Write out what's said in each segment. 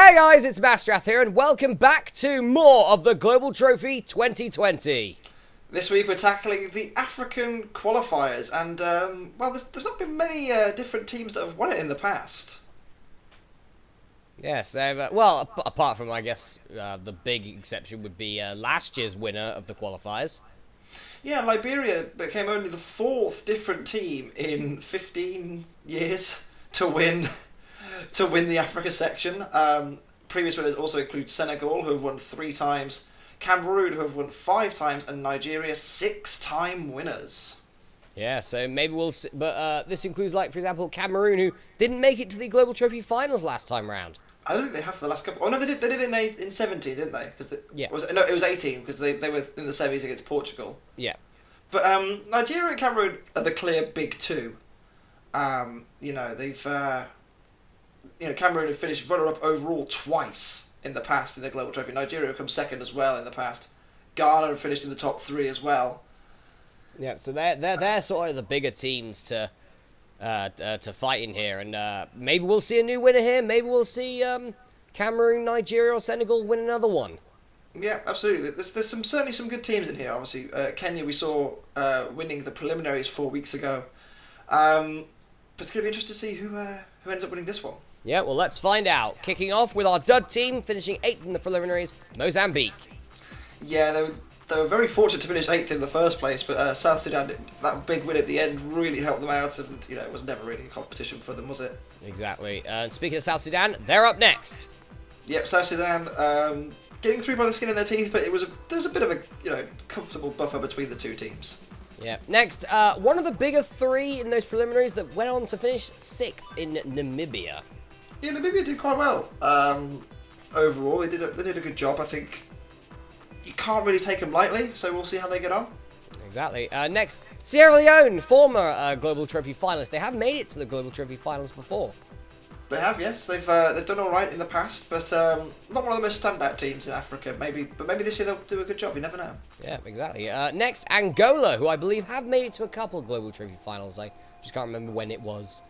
Hey guys, it's Masterath here, and welcome back to more of the Global Trophy 2020. This week we're tackling the African Qualifiers, and well, there's not been many different teams that have won it in the past. Yes, well, apart from, I guess, the big exception would be last year's winner of the qualifiers. Yeah, Liberia became only the fourth different team in 15 years to win the Africa section. Previous winners also include Senegal, who have won 3 times, Cameroon, who have won 5 times, and Nigeria, 6-time winners. Yeah, so maybe we'll see, but this includes, like, for example, Cameroon, who didn't make it to the Global Trophy finals last time round. I don't think they have for the last couple. Oh no, they did in 17, didn't they? Yeah. It was 18 because they were in the semis against Portugal. Yeah. But Nigeria and Cameroon are the clear big two. They've Cameroon have finished runner-up overall twice in the past in the Global Trophy. Nigeria have come second as well in the past. Ghana have finished in the top 3 as well. Yeah, so they're sort of the bigger teams to fight in here, and maybe we'll see a new winner here. Maybe we'll see Cameroon, Nigeria, or Senegal win another one. Yeah, absolutely. There's certainly some good teams in here. Obviously, Kenya we saw winning the preliminaries 4 weeks ago, but it's going to be interesting to see who ends up winning this one. Yeah, well, let's find out. Kicking off with our dud team, finishing 8th in the preliminaries, Mozambique. Yeah, they were very fortunate to finish 8th in the first place, but South Sudan, that big win at the end really helped them out, and it was never really a competition for them, was it? Exactly. Speaking of South Sudan, they're up next. Yep, South Sudan getting through by the skin of their teeth, but there was a bit of a comfortable buffer between the two teams. Yeah. Next, one of the bigger 3 in those preliminaries that went on to finish 6th in Namibia. Yeah, Namibia did quite well. Overall, they did a good job. I think you can't really take them lightly, so we'll see how they get on. Exactly. Next, Sierra Leone, former Global Trophy finalists. They have made it to the Global Trophy finals before. They have, yes. They've done all right in the past, but not one of the most standout teams in Africa. Maybe this year they'll do a good job. You never know. Yeah, exactly. Next, Angola, who I believe have made it to a couple of Global Trophy finals. I just can't remember when it was.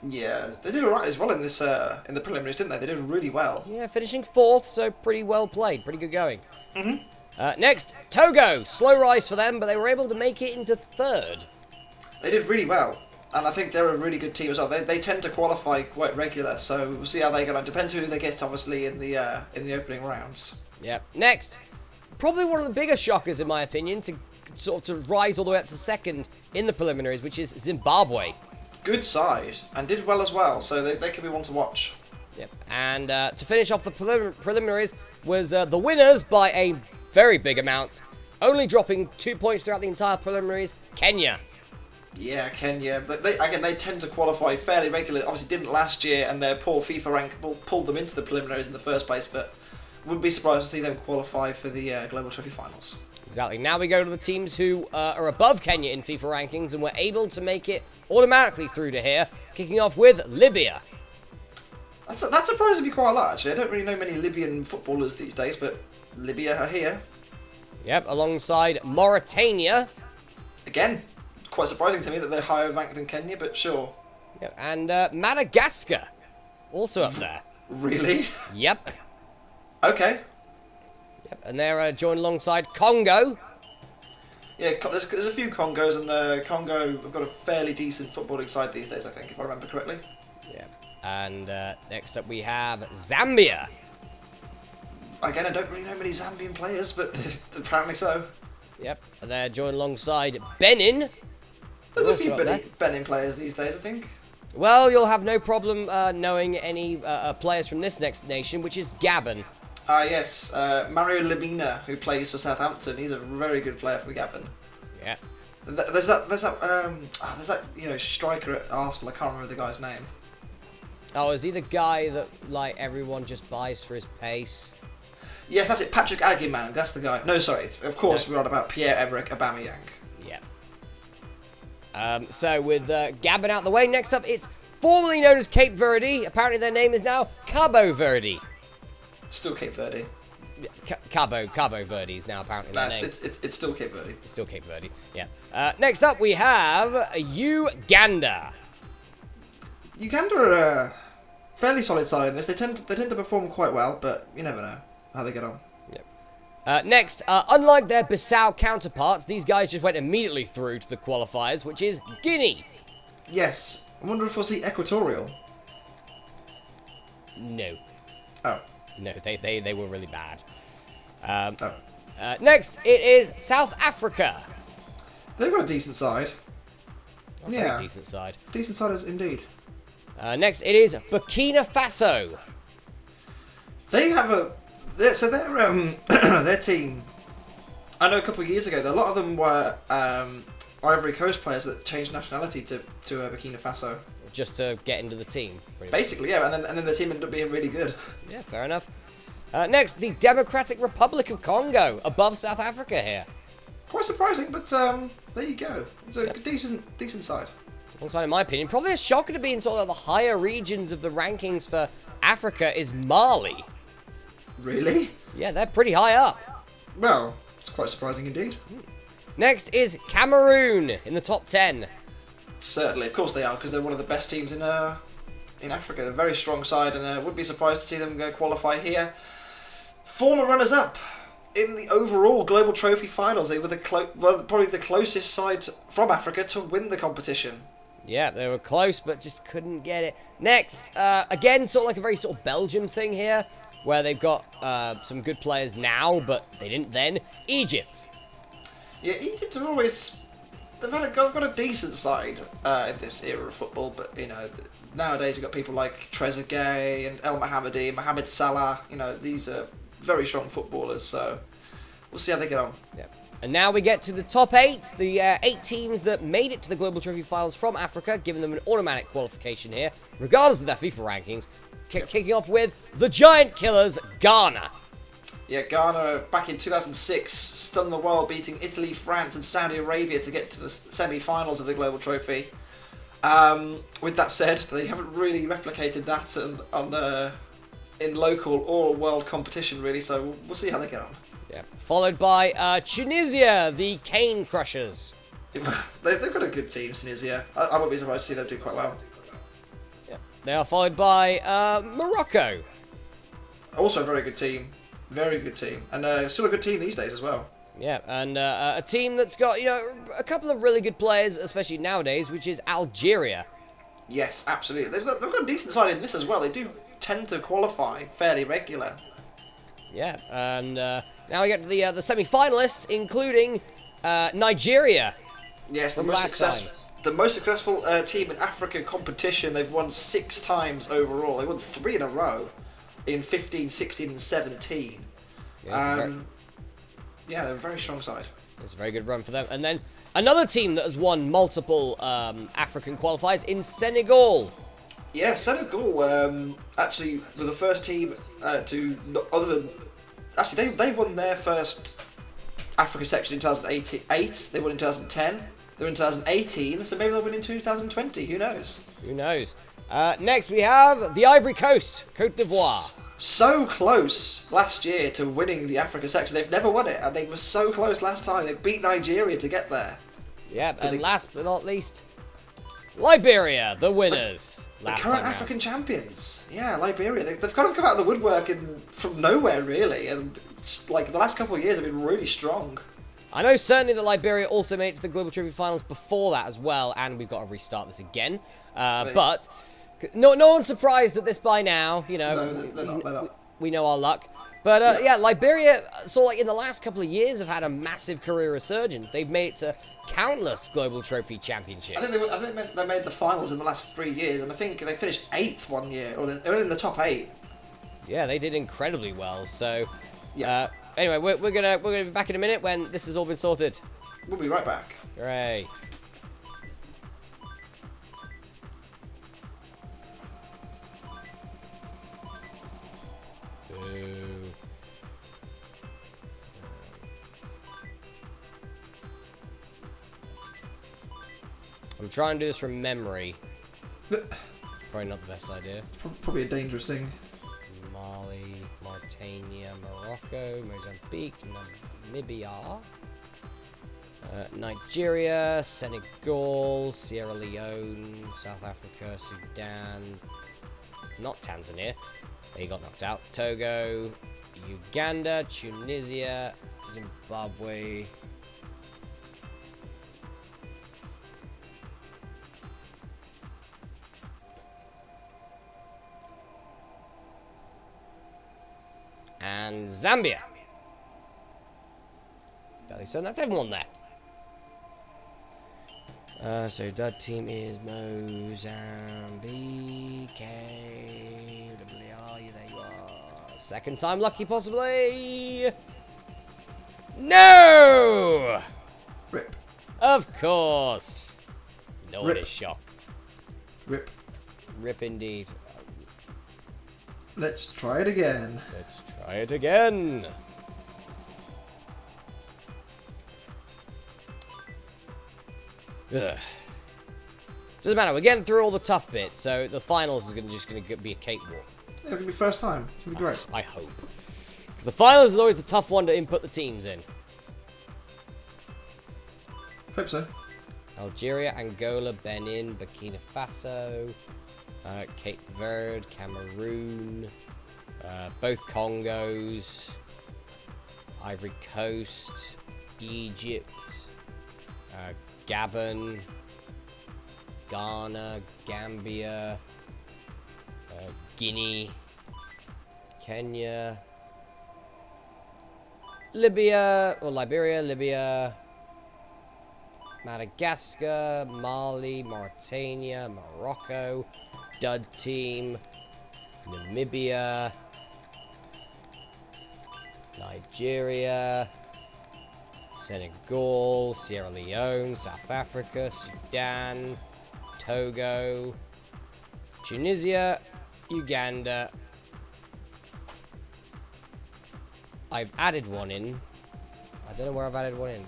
Yeah, they did all right as well in this in the preliminaries, didn't they? They did really well. Yeah, finishing 4th, so pretty well played, pretty good going. Mm-hmm. Next, Togo, slow rise for them, but they were able to make it into 3rd. They did really well, and I think they're a really good team as well. They tend to qualify quite regular, so we'll see how they get on. Depends who they get, obviously, in the opening rounds. Yeah. Next, probably one of the bigger shockers, in my opinion, to rise all the way up to 2nd in the preliminaries, which is Zimbabwe. Good side, and did well as well, so they could be one to watch. Yep. And to finish off the preliminaries was the winners by a very big amount, only dropping 2 points throughout the entire preliminaries, Kenya. Yeah, Kenya, but they tend to qualify fairly regularly. Obviously didn't last year, and their poor FIFA rank pulled them into the preliminaries in the first place, but wouldn't be surprised to see them qualify for the Global Trophy finals. Exactly. Now we go to the teams who are above Kenya in FIFA rankings and were able to make it automatically through to here, kicking off with Libya. That surprises me quite a lot, actually. I don't really know many Libyan footballers these days, but Libya are here. Yep, alongside Mauritania. Again, quite surprising to me that they're higher ranked than Kenya, but sure. Yep, and Madagascar, also up there. Really? Yep. Okay. Yep, and they're joined alongside Congo. Yeah, there's a few Congos, and the Congo have got a fairly decent footballing side these days, I think, if I remember correctly. Yeah, and next up we have Zambia. Again, I don't really know many Zambian players, but apparently so. Yep, and they're joined alongside Benin. There's a few Benin players these days, I think. Well, you'll have no problem knowing any players from this next nation, which is Gabon. Yes, Mario Lemina, who plays for Southampton. He's a very good player for Gabon. Yeah. There's that striker at Arsenal. I can't remember the guy's name. Oh, is he the guy that everyone just buys for his pace? Yes, that's it. Patrick Aguiman. That's the guy. No, sorry. Of course, we're on about Pierre-Emerick Aubameyang. Yeah. So with Gabon out the way, next up it's formerly known as Cape Verde. Apparently their name is now Cabo Verde. Still Cape Verde. Cabo Verde is now apparently their name. It's still Cape Verde. It's still Cape Verde, yeah. Next up we have Uganda. Uganda are fairly solid side in this. They tend to perform quite well, but you never know how they get on. Next, unlike their Bissau counterparts, these guys just went immediately through to the qualifiers, which is Guinea. Yes. I wonder if we'll see Equatorial. No. Oh. No, they were really bad. Oh. Next, it is South Africa. They've got a decent side. Very decent side. Decent side indeed. Next, it is Burkina Faso. They have their their team. I know a couple of years ago, a lot of them were Ivory Coast players that changed nationality to Burkina Faso. Just to get into the team. Basically, yeah, and then the team ended up being really good. Yeah, fair enough. Next, the Democratic Republic of Congo, above South Africa here. Quite surprising, but there you go. It's a decent side. Alongside, in my opinion, probably a shocker to be in sort of the higher regions of the rankings for Africa is Mali. Really? Yeah, they're pretty high up. Well, it's quite surprising indeed. Next is Cameroon in the top 10. Certainly, of course they are, because they're one of the best teams in Africa. They're a very strong side, and I would be surprised to see them go qualify here. Former runners-up in the overall Global Trophy finals. They were probably the closest side from Africa to win the competition. Yeah, they were close, but just couldn't get it. Next, again, sort of like a very sort of Belgium thing here, where they've got some good players now, but they didn't then. Egypt. Yeah, Egypt have always... They've got a decent side in this era of football, but, you know, nowadays you've got people like Trezeguet and El Mohammadi, Mohamed Salah. You know, these are very strong footballers, so we'll see how they get on. Yeah. And now we get to the top 8, the 8 teams that made it to the Global Trophy Finals from Africa, giving them an automatic qualification here, regardless of their FIFA rankings. Kicking off with the Giant Killers, Ghana. Yeah, Ghana, back in 2006, stunned the world, beating Italy, France and Saudi Arabia to get to the semi-finals of the Global Trophy. With that said, they haven't really replicated that in local or world competition, really, so we'll see how they get on. Yeah. Followed by Tunisia, the Cane Crushers. They've got a good team, Tunisia. I won't be surprised to see them do quite well. Yeah. They are followed by Morocco. Also a very good team. Very good team. And still a good team these days as well. Yeah, and a team that's got, you know, a couple of really good players, especially nowadays, which is Algeria. Yes, absolutely. They've got a decent side in this as well. They do tend to qualify fairly regular. Yeah, and now we get to the semi-finalists, including Nigeria. Yes, the most successful team in African competition. They've won 6 times overall. They won 3 in a row in 15, 16 and 17. Yeah, they're a very strong side. It's a very good run for them. And then another team that has won multiple African qualifiers in Senegal. Yeah, Senegal actually were the first team they won their first Africa section in 2008. They won in 2010. They were in 2018, so maybe they'll win in 2020. Who knows? Who knows? Next, we have the Ivory Coast, Côte d'Ivoire. So close last year to winning the Africa section. They've never won it, and they were so close last time. They beat Nigeria to get there. Yeah, and last but not least, Liberia, the winners. The current African champions. Yeah, Liberia. They've kind of come out of the woodwork from nowhere, really. And like the last couple of years have been really strong. I know certainly that Liberia also made it to the Global Trophy Finals before that as well, and we've got to restart this again. But no one's surprised at this by now. You know, no, they're not. We know our luck. But yeah, Liberia, so like in the last couple of years, have had a massive career resurgence. They've made it to countless Global Trophy championships. I think they made the finals in the last 3 years, and I think they finished 8th one year, or they were in the top 8. Yeah, they did incredibly well. So, yeah. Anyway, we're gonna be back in a minute when this has all been sorted. We'll be right back. Hooray! I'm trying to do this from memory. Probably not the best idea. It's probably a dangerous thing. Mali, Mauritania, Morocco, Mozambique, Namibia, Nigeria, Senegal, Sierra Leone, South Africa, Sudan, not Tanzania. They got knocked out. Togo, Uganda, Tunisia, Zimbabwe. And Zambia. So that's everyone there. So that team is Mozambique. There you are. Second time lucky, possibly. No! Rip. Of course. No one Rip. is shocked. Rip. Rip indeed. Let's try it again. Let's try it again. Ugh. Doesn't matter. We're getting through all the tough bits, so the finals is just going to be a cakewalk. It's going to be first time. It's going to be great. I hope. Because the finals is always the tough one to input the teams in. Hope so. Algeria, Angola, Benin, Burkina Faso, Cape Verde, Cameroon, both Congos, Ivory Coast, Egypt, Gabon, Ghana, Gambia, Guinea, Kenya, Liberia, Madagascar, Mali, Mauritania, Morocco, Dud Team, Namibia, Nigeria, Senegal, Sierra Leone, South Africa, Sudan, Togo, Tunisia, Uganda. I've added one in. I don't know where I've added one in.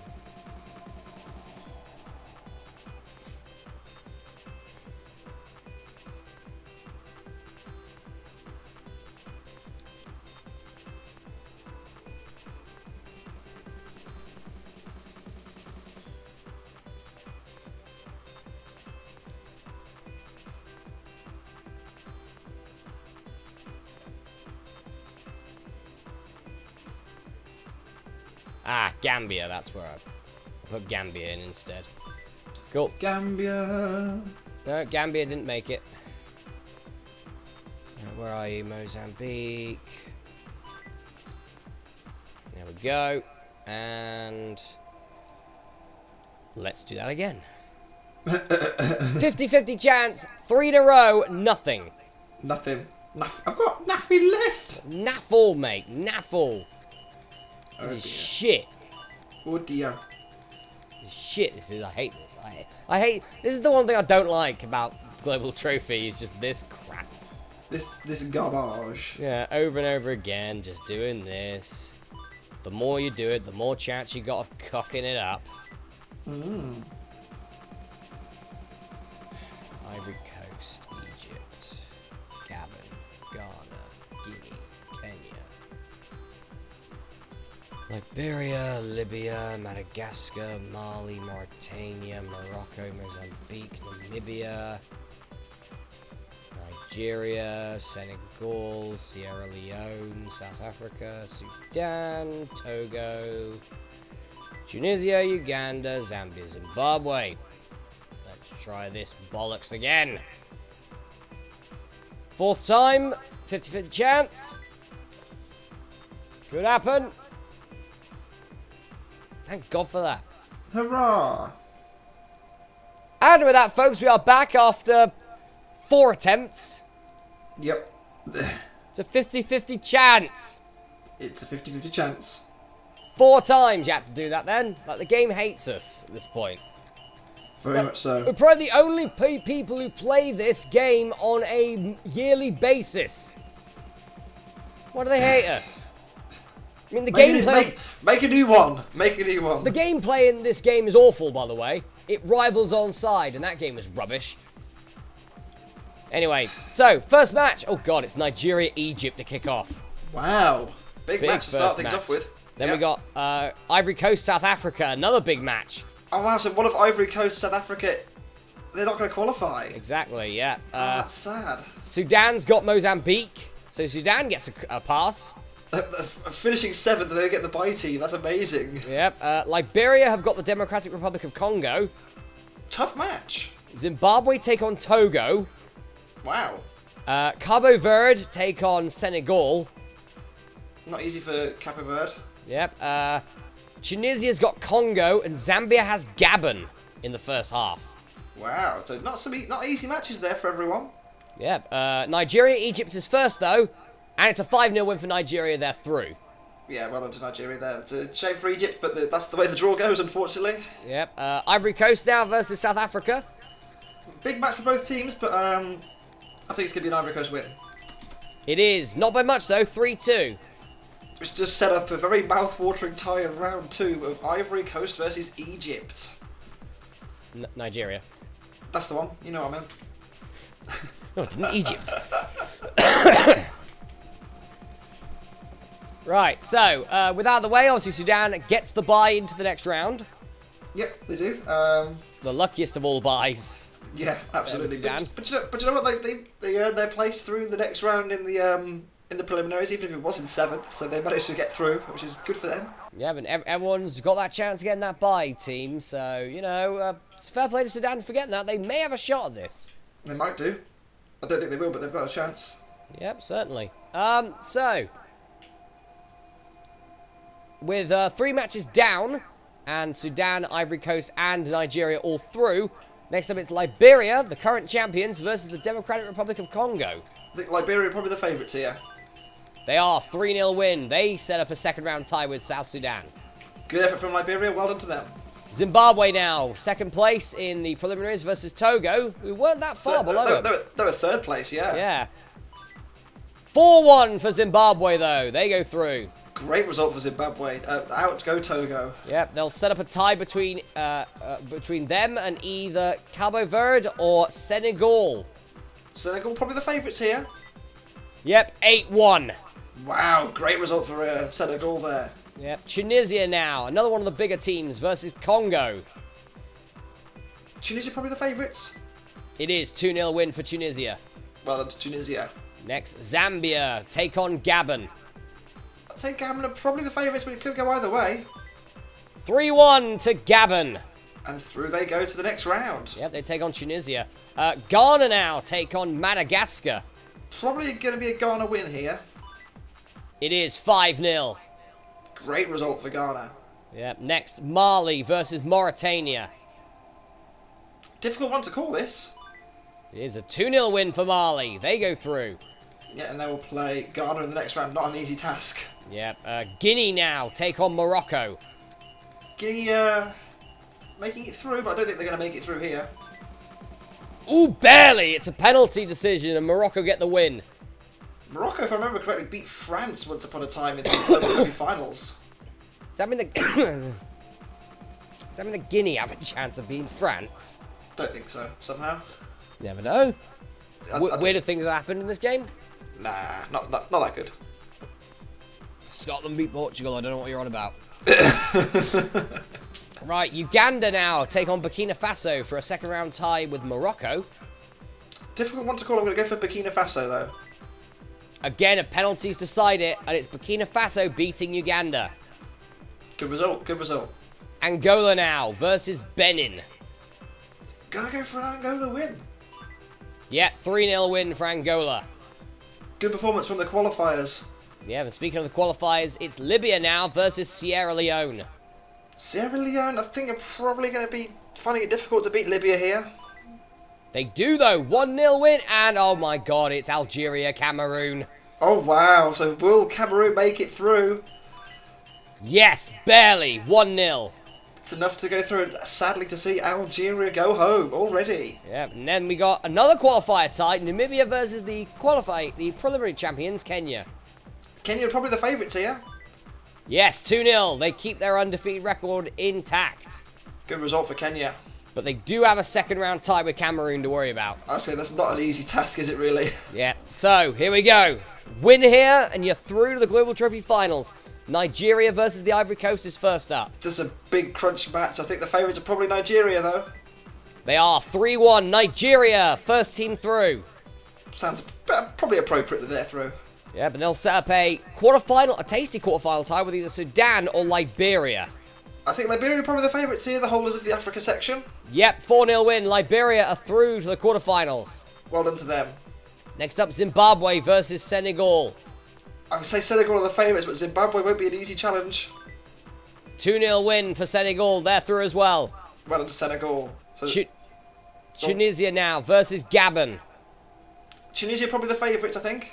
Ah, Gambia, that's where I put Gambia in instead. Cool. Gambia. No, Gambia didn't make it. Where are you? Mozambique. There we go. And let's do that again. 50-50 chance. 3 in a row. Nothing. Nothing. I've got nothing left. Naffle, mate. Naffle. This is shit. Oh dear. This is shit. This is. I hate this. I hate. This is the one thing I don't like about Global Trophy. Is just this crap. This garbage. Yeah, over and over again, just doing this. The more you do it, the more chance you got of cocking it up. Ivory Coast, Egypt, Gabon, Ghana, Guinea, Kenya, Liberia, Libya, Madagascar, Mali, Mauritania, Morocco, Mozambique, Namibia, Nigeria, Senegal, Sierra Leone, South Africa, Sudan, Togo, Tunisia, Uganda, Zambia, Zimbabwe. Let's try this bollocks again. 4th time, 50-50 chance. Could happen. Thank God for that. Hurrah! And with that, folks, we are back after 4 attempts. Yep. It's a 50-50 chance. It's a 50-50 chance. 4 times you had to do that then. Like, the game hates us at this point. Very much so. We're probably the only people who play this game on a yearly basis. Why do they hate us? I mean, the gameplay... Make a new one. Make a new one. The gameplay in this game is awful, by the way. It rivals Onside, and that game was rubbish. Anyway, so, first match. Oh, God, it's Nigeria-Egypt to kick off. Wow. Big match to start things match. off with. Then Yep. we got Ivory Coast, South Africa, another big match. Oh, wow. So one of Ivory Coast, South Africa they're not going to qualify. Exactly, yeah. That's sad. Sudan's got Mozambique, so Sudan gets a pass. Finishing 7th, they get the bye team. That's amazing. Yep. Liberia have got the Democratic Republic of Congo. Tough match. Zimbabwe take on Togo. Wow. Cabo Verde take on Senegal. Not easy for Cape Verde. Yep. Tunisia's got Congo, and Zambia has Gabon in the first half. Wow. So not easy matches there for everyone. Yep. Nigeria, Egypt is first, though. And it's a 5-0 win for Nigeria. They're through. Yeah, well done to Nigeria there. It's a shame for Egypt, but that's the way the draw goes, unfortunately. Yep. Ivory Coast now versus South Africa. Big match for both teams, but I think it's going to be an Ivory Coast win. It is. Not by much, though. 3-2. Which just set up a very mouth-watering tie of round 2 of Ivory Coast versus Egypt. Nigeria. That's the one. You know what I meant. No, it didn't. Egypt. Right, so, with out of the way, obviously Sudan gets the bye into the next round. Yep, they do. The luckiest of all byes. Yeah, absolutely. Sudan. But you know what? They earned their place through the next round in the preliminaries, even if it was in 7th. So they managed to get through, which is good for them. Yeah, but everyone's got that chance of getting that bye team. So, you know, it's fair play to Sudan for getting that. They may have a shot at this. They might do. I don't think they will, but they've got a chance. Yep, certainly. So... with 3 matches down, and Sudan, Ivory Coast, and Nigeria all through. Next up, it's Liberia, the current champions, versus the Democratic Republic of Congo. I think Liberia are probably the favourites here. They are 3-0 win. They set up a second-round tie with South Sudan. Good effort from Liberia. Well done to them. Zimbabwe now, second place in the preliminaries versus Togo, who weren't that far below them. They were 3rd place, yeah. Yeah. 4-1 for Zimbabwe, though. They go through. Great result for Zimbabwe. Out go Togo. Yep, they'll set up a tie between them and either Cabo Verde or Senegal. Senegal probably the favourites here. Yep, 8-1. Wow, great result for Senegal there. Yep, Tunisia now, another one of the bigger teams versus Congo. Tunisia probably the favourites. It is 2-0 win for Tunisia. Well done to Tunisia. Next, Zambia take on Gabon. I'd say Gabon are probably the favourites, but it could go either way. 3-1 to Gabon. And through they go to the next round. Yep, they take on Tunisia. Ghana now take on Madagascar. Probably going to be a Ghana win here. It is 5-0. Great result for Ghana. Yep, next, Mali versus Mauritania. Difficult one to call this. It is a 2-0 win for Mali. They go through. Yeah, and they will play Ghana in the next round. Not an easy task. Yep, Guinea now take on Morocco. Guinea making it through, but I don't think they're going to make it through here. Ooh, barely. It's a penalty decision, and Morocco get the win. Morocco, if I remember correctly, beat France once upon a time in the Global semi-finals. Does that mean the Guinea have a chance of beating France? Don't think so. Somehow. Never know. I Weirder things have happened in this game. Nah, not that good. Scotland beat Portugal. I don't know what you're on about. Right, Uganda now take on Burkina Faso for a second-round tie with Morocco. Difficult one to call. I'm going to go for Burkina Faso, though. Again, a penalties decide it, and it's Burkina Faso beating Uganda. Good result, good result. Angola now versus Benin. Gonna go for an Angola win. Yeah, 3-0 win for Angola. Good performance from the qualifiers. Yeah, and speaking of the qualifiers, it's Libya now versus Sierra Leone. Sierra Leone, I think, are probably going to be finding it difficult to beat Libya here. They do, though. 1-0 win, and oh my god, it's Algeria, Cameroon. Oh, wow. So will Cameroon make it through? Yes, barely. 1-0. It's enough to go through, and sadly to see Algeria go home already. Yeah, and then we got another qualifier tie, Namibia versus the preliminary champions, Kenya. Kenya are probably the favourites here. Yes, 2-0. They keep their undefeated record intact. Good result for Kenya. But they do have a second-round tie with Cameroon to worry about. I say that's not an easy task, is it really? Yeah, so here we go. Win here, and you're through to the Global Trophy Finals. Nigeria versus the Ivory Coast is first up. This is a big crunch match. I think the favourites are probably Nigeria, though. They are 3-1. Nigeria, first team through. Sounds probably appropriate that they're through. Yeah, but they'll set up a quarterfinal, a tasty quarterfinal tie with either Sudan or Liberia. I think Liberia are probably the favourites here, the holders of the Africa section. Yep, 4-0 win. Liberia are through to the quarterfinals. Well done to them. Next up, Zimbabwe versus Senegal. I would say Senegal are the favourites, but Zimbabwe won't be an easy challenge. 2-0 win for Senegal. They're through as well. Well done to Senegal. So, Tunisia now versus Gabon. Tunisia probably the favourites, I think.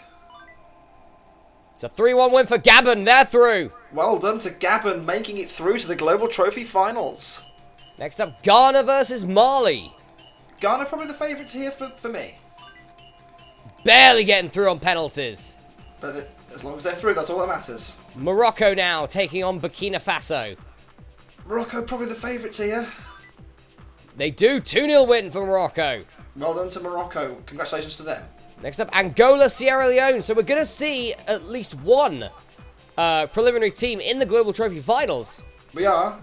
It's a 3-1 win for Gabon. They're through. Well done to Gabon, making it through to the Global Trophy finals. Next up, Ghana versus Mali. Ghana probably the favourites here for me. Barely getting through on penalties. But as long as they're through, that's all that matters. Morocco now taking on Burkina Faso. Morocco probably the favourites here. They do. 2-0 win for Morocco. Well done to Morocco. Congratulations to them. Next up, Angola, Sierra Leone. So we're going to see at least one preliminary team in the Global Trophy finals. We are.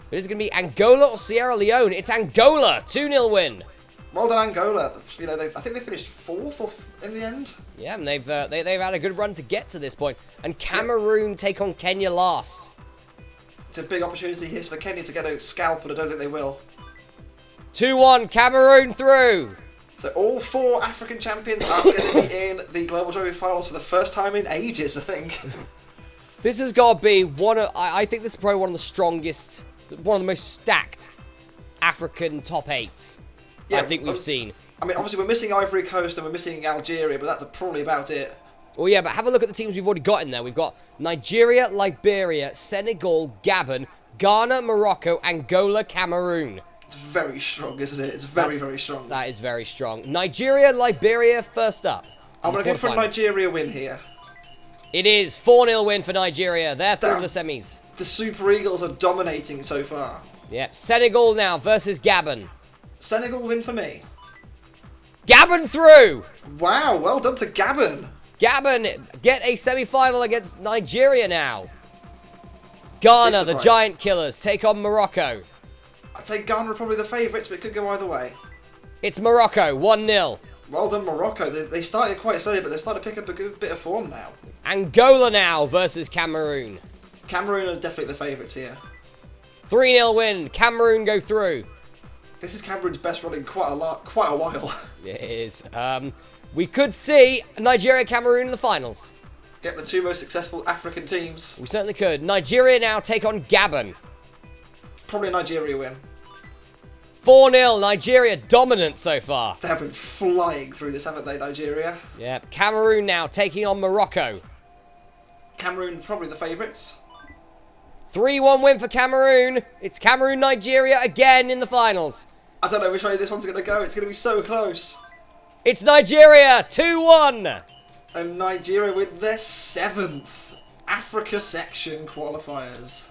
It is going to be Angola or Sierra Leone. It's Angola. 2-0 win. Well done, Angola. You know, I think they finished fourth in the end. Yeah, and they've had a good run to get to this point. And Cameroon take on Kenya last. It's a big opportunity here for Kenya to get a scalp, but I don't think they will. 2-1, Cameroon through. So all 4 African champions are going to be in the Global Trophy finals for the first time in ages, I think. This has got to be one of... I think this is probably one of the strongest, one of the most stacked African top 8s I think we've seen. I mean, obviously we're missing Ivory Coast and we're missing Algeria, but that's probably about it. Well, yeah, but have a look at the teams we've already got in there. We've got Nigeria, Liberia, Senegal, Gabon, Ghana, Morocco, Angola, Cameroon. It's very strong, isn't it? It's very strong. That is very strong. Nigeria, Liberia, first up. I'm going to go for a Nigeria win here. It is 4-0 win for Nigeria. They're through the semis. The Super Eagles are dominating so far. Yep. Senegal now versus Gabon. Senegal win for me. Gabon through. Wow, well done to Gabon. Gabon get a semi-final against Nigeria now. Ghana, the Giant Killers, take on Morocco. I'd say Ghana are probably the favourites, but it could go either way. It's Morocco, 1-0. Well done, Morocco. They started quite slowly, but they're starting to pick up a good bit of form now. Angola now versus Cameroon. Cameroon are definitely the favourites here. 3-0 win. Cameroon go through. This is Cameroon's best run in quite a while. It is. We could see Nigeria, Cameroon in the finals. Get the 2 most successful African teams. We certainly could. Nigeria now take on Gabon. Probably a Nigeria win. 4-0, Nigeria dominant so far. They have been flying through this, haven't they, Nigeria? Yep. Cameroon now taking on Morocco. Cameroon probably the favourites. 3-1 win for Cameroon. It's Cameroon, Nigeria again in the finals. I don't know which way this one's going to go. It's going to be so close. It's Nigeria, 2-1. And Nigeria with their 7th Africa section qualifiers.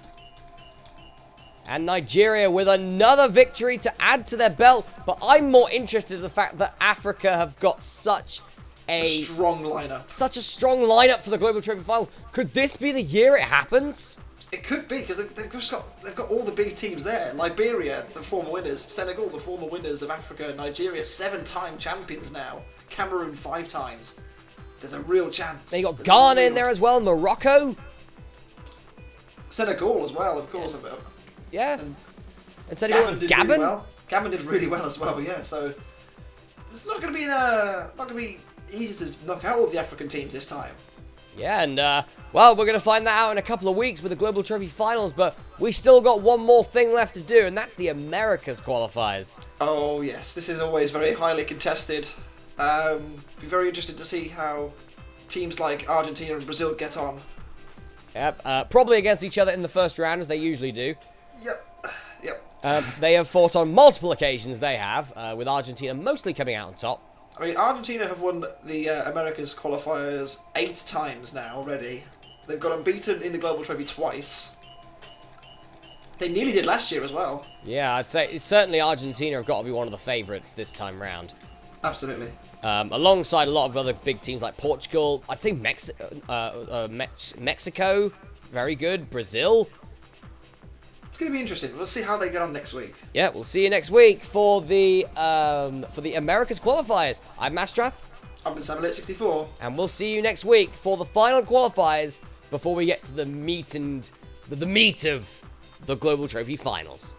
And Nigeria with another victory to add to their belt. But I'm more interested in the fact that Africa have got such a strong lineup. Such a strong lineup for the Global Trophy Finals. Could this be the year it happens? It could be, because they've got all the big teams there. Liberia, the former winners. Senegal, the former winners of Africa. Nigeria, 7-time champions now. Cameroon, 5 times. There's a real chance. They got Ghana in there as well. Morocco. Senegal as well, of course. Yeah. And Senegal and Gabon. Really well. Gabon did really well as well, yeah. So it's not going to be easy to knock out all the African teams this time. Yeah, and well, we're going to find that out in a couple of weeks with the Global Trophy Finals, but we still got one more thing left to do, and that's the Americas qualifiers. Oh yes, this is always very highly contested. Be very interested to see how teams like Argentina and Brazil get on. Yep, probably against each other in the first round, as they usually do. Yep. They have fought on multiple occasions, they have, with Argentina mostly coming out on top. I mean, Argentina have won the Americas qualifiers 8 times now already. They've got unbeaten in the Global Trophy twice. They nearly did last year as well. Yeah, I'd say certainly Argentina have got to be one of the favourites this time round. Absolutely. Alongside a lot of other big teams like Portugal, I'd say Mexico, very good. Brazil. going to be interesting. We'll see how they get on next week. Yeah, we'll see you next week for the Americas qualifiers. I'm Masterath. I've been Sven-Göran Eriksson, and we'll see you next week for the final qualifiers before we get to the meat of the Global Trophy finals.